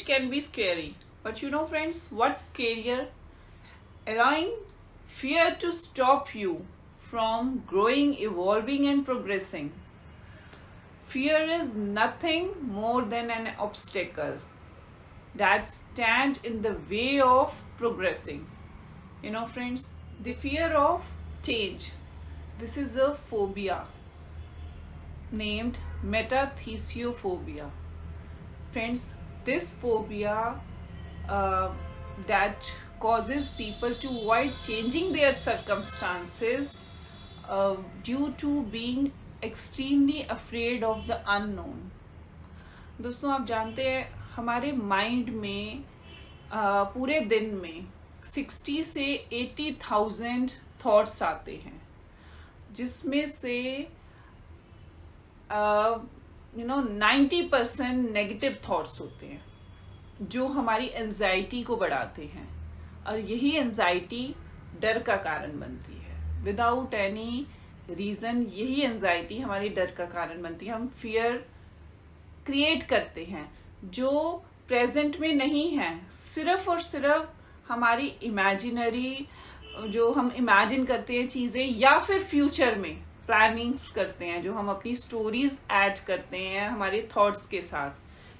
can be scary. But you know, friends, what's scarier? Allowing fear to stop you from growing, evolving, and progressing. Fear is nothing more than an obstacle that stands in the way of progressing. You know, friends, the fear of change. This is a phobia named metathesiophobia. Friends, this phobia that causes people to avoid changing their circumstances due to being extremely afraid of the unknown. दोस्तों, आप जानते हैं हमारे mind में पूरे दिन में 60 से 80,000 थॉट्स आते हैं, जिसमें से 90% नेगेटिव थॉट्स होते हैं जो हमारी एंजाइटी को बढ़ाते हैं, और यही एंजाइटी डर का कारण बनती है. विदाउट एनी रीजन यही एंजाइटी हमारी डर का कारण बनती है. हम फियर क्रिएट करते हैं जो प्रेजेंट में नहीं है, सिर्फ और सिर्फ हमारी इमेजिनरी जो हम इमेजिन करते हैं चीजें, या फिर फ्यूचर में प्लानिंग्स करते हैं, जो हम अपनी स्टोरीज ऐड करते हैं हमारे थॉट्स के साथ,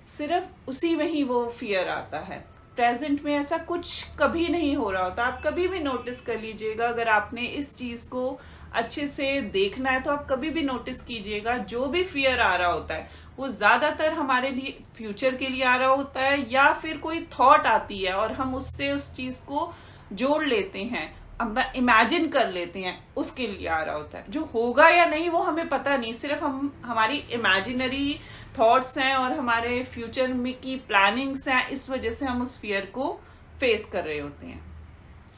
सिर्फ उसी में ही वो फियर आता है. प्रेजेंट में ऐसा कुछ कभी नहीं हो रहा होता. आप कभी भी नोटिस कर लीजिएगा, अगर आपने इस चीज को अच्छे से देखना है तो आप कभी भी नोटिस कीजिएगा, जो भी फियर आ रहा होता है वो ज्यादातर हमारे लिए फ्यूचर के लिए आ रहा होता है, या फिर कोई थॉट आती है और हम उससे उस चीज को जोड़ लेते हैं, अपना इमेजिन कर लेते हैं, उसके लिए आ रहा होता है. जो होगा या नहीं वो हमें पता नहीं, सिर्फ हमारी इमेजिनरी थॉट्स हैं और हमारे फ्यूचर में की प्लानिंग्स हैं, इस वजह से हम उस फियर को फेस कर रहे होते हैं.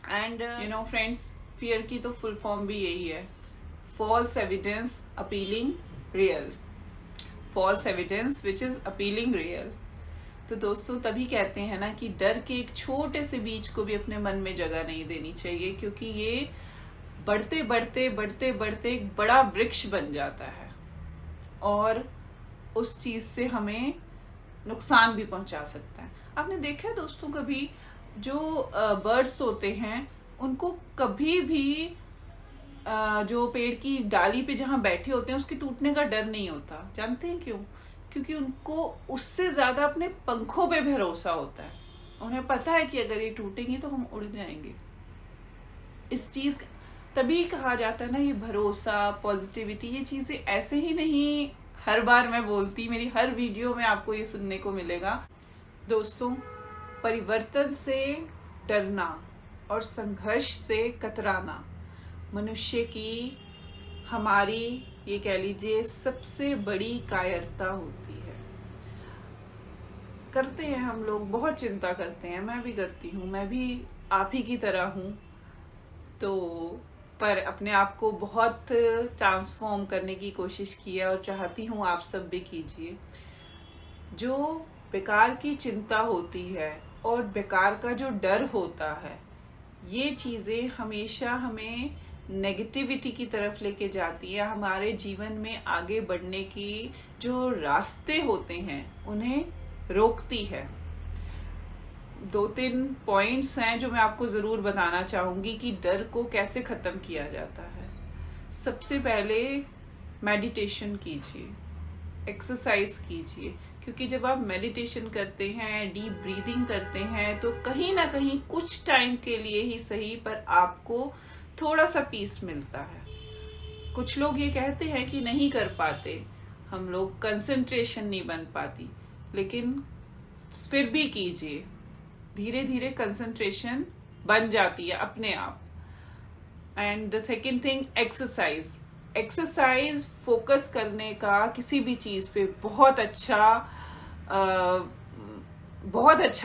And you know friends, fear की तो फुल फॉर्म भी यही है, false evidence appealing real. False evidence which is appealing real. तो दोस्तों, तभी कहते हैं ना कि डर के एक छोटे से बीज को भी अपने मन में जगह नहीं देनी चाहिए, क्योंकि ये बढ़ते बढ़ते बढ़ते बढ़ते एक बड़ा वृक्ष बन जाता है और उस चीज से हमें नुकसान भी पहुंचा सकता है. आपने देखा है दोस्तों, कभी जो बर्ड्स होते हैं उनको कभी भी जो पेड़ की डाली पे जहां बैठे होते हैं उसके टूटने का डर नहीं होता. जानते हैं क्यों? क्योंकि उनको उससे ज्यादा अपने पंखों पे भरोसा होता है. उन्हें पता है कि अगर ये टूटेंगे तो हम उड़ जाएंगे. इस चीज तभी कहा जाता है ना, ये भरोसा, पॉजिटिविटी, ये चीजें ऐसे ही नहीं हर बार मैं बोलती, मेरी हर वीडियो में आपको ये सुनने को मिलेगा. दोस्तों, परिवर्तन से डरना और संघर्ष से कतराना मनुष्य की, हमारी, ये कह लीजिए, सबसे बड़ी कायरता होती है. करते हैं हम लोग, बहुत चिंता करते हैं, मैं भी करती हूँ, मैं भी आप ही की तरह हूँ. तो पर अपने आप को बहुत ट्रांसफॉर्म करने की कोशिश की है और चाहती हूँ आप सब भी कीजिए. जो बेकार की चिंता होती है और बेकार का जो डर होता है, ये चीजें हमेशा हमें नेगेटिविटी की तरफ लेके जाती है. हमारे जीवन में आगे बढ़ने की जो रास्ते होते हैं उन्हें रोकती है. 2-3 पॉइंट्स हैं जो मैं आपको जरूर बताना चाहूंगी कि डर को कैसे खत्म किया जाता है. सबसे पहले मेडिटेशन कीजिए, एक्सरसाइज कीजिए, क्योंकि जब आप मेडिटेशन करते हैं, डीप ब्रीदिंग करते हैं, तो कहीं ना कहीं कुछ टाइम के लिए ही सही पर आपको थोड़ा सा पीस मिलता है. कुछ लोग ये कहते हैं कि नहीं कर पाते हम लोग, कंसंट्रेशन नहीं बन पाती, लेकिन फिर भी कीजिए, धीरे धीरे कंसंट्रेशन बन जाती है अपने आप. And the second thing, exercise. Exercise focus करने का किसी भी चीज पे बहुत अच्छा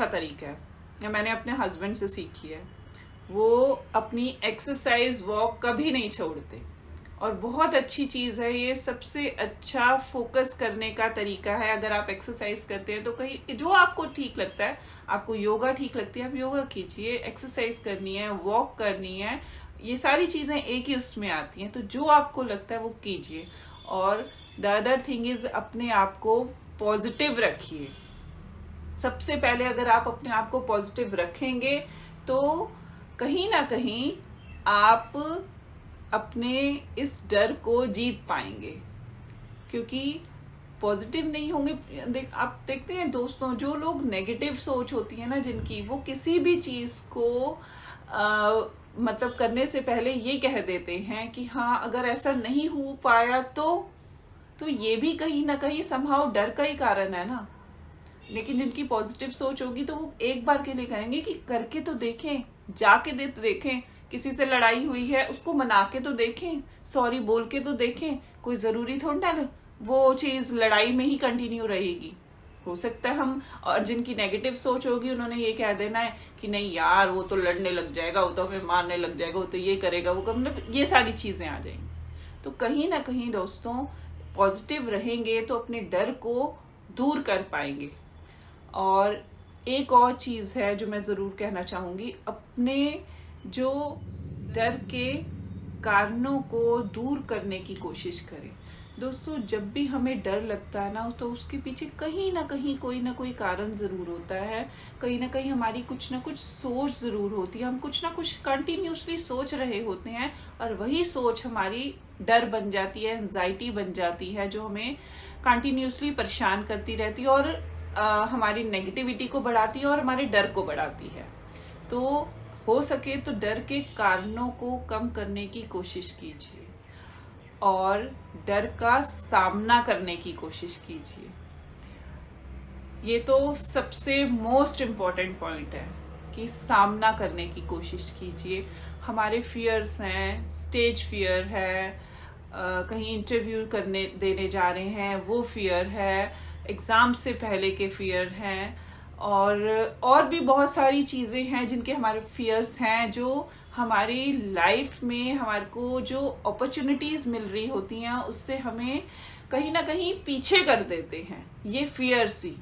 तरीका है. मैंने अपने हस्बैंड से सीखी है. वो अपनी एक्सरसाइज वॉक कभी नहीं छोड़ते और बहुत अच्छी चीज है ये. सबसे अच्छा फोकस करने का तरीका है. अगर आप एक्सरसाइज करते हैं तो कहीं जो आपको ठीक लगता है, आपको योगा ठीक लगती है, आप योगा कीजिए. एक्सरसाइज करनी है, वॉक करनी है, ये सारी चीजें एक ही उसमें आती हैं. तो जो आपको लगता है वो कीजिए. और द अदर थिंग इज, अपने आप को पॉजिटिव रखिए. सबसे पहले अगर आप अपने आप को पॉजिटिव रखेंगे तो कहीं ना कहीं आप अपने इस डर को जीत पाएंगे। क्योंकि पॉजिटिव नहीं होंगे, आप देखते हैं दोस्तों, जो लोग नेगेटिव सोच होती है ना जिनकी, वो किसी भी चीज को मतलब करने से पहले ये कह देते हैं कि हाँ अगर ऐसा नहीं हो पाया तो ये भी कहीं ना कहीं समहाउ डर का ही कारण है ना। लेकिन जिनकी पॉजिटिव सोच होगी तो वो एक बार के लिए कहेंगे कि करके तो देखें, जाके तो देखें, किसी से लड़ाई हुई है उसको मना के तो देखें, सॉरी बोल के तो देखें, कोई जरूरी थोड़ा ना वो चीज लड़ाई में ही कंटिन्यू रहेगी। हो सकता है हम, और जिनकी नेगेटिव सोच होगी उन्होंने ये कह देना है कि नहीं यार वो तो लड़ने लग जाएगा, वो तो हमें मारने लग जाएगा, वो तो ये करेगा, वो मतलब ये सारी चीजें आ जाएंगी। तो कहीं ना कहीं दोस्तों पॉजिटिव रहेंगे तो अपने डर को दूर कर पाएंगे। और एक और चीज है जो मैं जरूर कहना चाहूंगी, अपने जो डर के कारणों को दूर करने की कोशिश करें। दोस्तों जब भी हमें डर लगता है ना तो उसके पीछे कहीं ना कहीं कोई ना कोई कारण जरूर होता है, कहीं ना कहीं हमारी कुछ ना कुछ सोच जरूर होती है, हम कुछ ना कुछ कंटिन्यूसली सोच रहे होते हैं और वही सोच हमारी डर बन जाती है, एंजाइटी बन जाती है, जो हमें कंटिन्यूसली परेशान करती रहती है और हमारी नेगेटिविटी को बढ़ाती है और हमारे डर को बढ़ाती है। तो हो सके तो डर के कारणों को कम करने की कोशिश कीजिए और डर का सामना करने की कोशिश कीजिए। ये तो सबसे मोस्ट इम्पॉर्टेंट पॉइंट है कि सामना करने की कोशिश कीजिए। हमारे फियर्स हैं, स्टेज फियर है, कहीं इंटरव्यू देने जा रहे हैं वो फियर है, एग्जाम से पहले के फियर हैं, और भी बहुत सारी चीजें हैं जिनके हमारे फियर्स हैं, जो हमारी लाइफ में हमारे को जो अपॉर्चुनिटीज मिल रही होती हैं उससे हमें कहीं ना कहीं पीछे कर देते हैं ये फियर्स ही।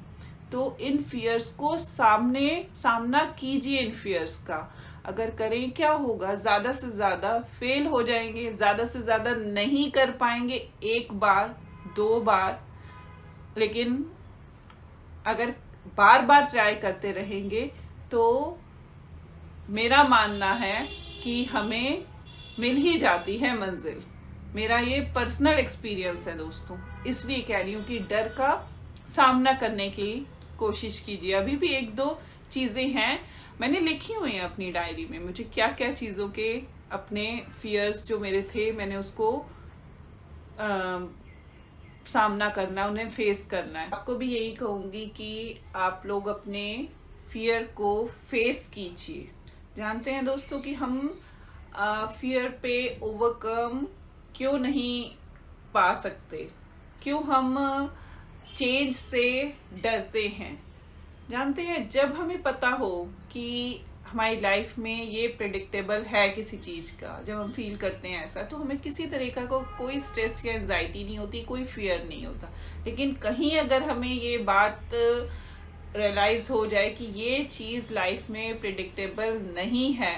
तो इन फियर्स को सामना कीजिए। इन फियर्स का अगर करें क्या होगा, ज्यादा से ज्यादा फेल हो जाएंगे, ज्यादा से ज्यादा नहीं कर पाएंगे, एक बार दो बार, लेकिन अगर बार बार ट्राई करते रहेंगे तो मेरा मानना है कि हमें मिल ही जाती है मंजिल। मेरा ये पर्सनल एक्सपीरियंस है दोस्तों, इसलिए कह रही हूँ कि डर का सामना करने की कोशिश कीजिए। अभी भी एक दो चीजें हैं मैंने लिखी हुई हैं अपनी डायरी में, मुझे क्या क्या चीजों के अपने फियर्स जो मेरे थे मैंने उसको सामना करना, उन्हें फेस करना है। आपको भी यही कहूंगी कि आप लोग अपने फियर को फेस कीजिए। जानते हैं दोस्तों कि हम फियर पे ओवरकम क्यों नहीं पा सकते, क्यों हम चेंज से डरते हैं। जानते हैं जब हमें पता हो कि हमारी लाइफ में ये प्रेडिक्टेबल है किसी चीज का, जब हम फील करते हैं ऐसा, तो हमें किसी तरीका को कोई स्ट्रेस या एंजाइटी नहीं होती, कोई फियर नहीं होता। लेकिन कहीं अगर हमें ये बात रियलाइज हो जाए कि ये चीज लाइफ में प्रेडिक्टेबल नहीं है,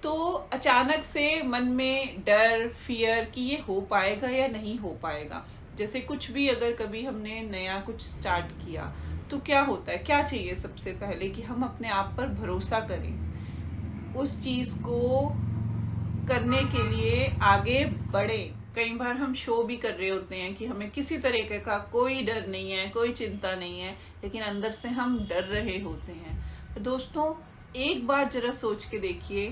तो अचानक से मन में डर, फियर कि ये हो पाएगा या नहीं हो पाएगा। जैसे कुछ भी अगर कभी हमने नया कुछ स्टार्ट किया तो क्या होता है, क्या चाहिए सबसे पहले कि हम अपने आप पर भरोसा करें, उस चीज को करने के लिए आगे बढ़े। कई बार हम शो भी कर रहे होते हैं कि हमें किसी तरीके का कोई डर नहीं है, कोई चिंता नहीं है, लेकिन अंदर से हम डर रहे होते हैं। तो दोस्तों एक बार जरा सोच के देखिए,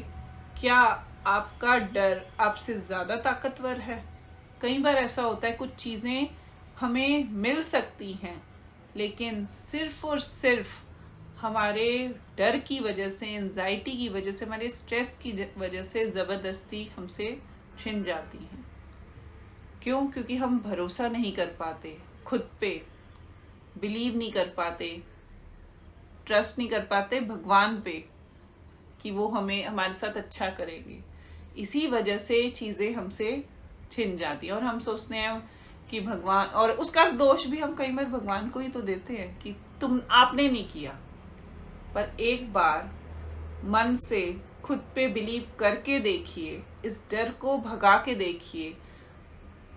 क्या आपका डर आपसे ज्यादा ताकतवर है? कई बार ऐसा होता है कुछ चीजें हमें मिल सकती हैं लेकिन सिर्फ और सिर्फ हमारे डर की वजह से, एंजाइटी की वजह से, हमारे स्ट्रेस की वजह से जबरदस्ती हमसे छिन जाती हैं। क्यों? क्योंकि हम भरोसा नहीं कर पाते खुद पे, बिलीव नहीं कर पाते, ट्रस्ट नहीं कर पाते भगवान पे कि वो हमें हमारे साथ अच्छा करेंगे। इसी वजह से चीजें हमसे छिन जाती हैं और हम सोचते हैं कि भगवान, और उसका दोष भी हम कई बार भगवान को ही तो देते हैं कि आपने नहीं किया। पर एक बार मन से खुद पे बिलीव करके देखिए, इस डर को भगा के देखिए,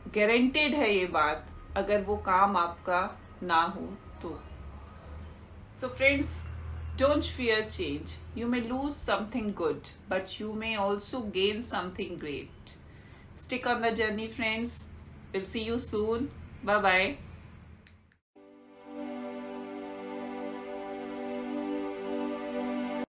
गारंटेड है ये बात, अगर वो काम आपका ना हो तो So friends, don't fear change. You may lose something good, but you may also gain something great. Stick on the journey, friends. We'll see you soon. Bye bye.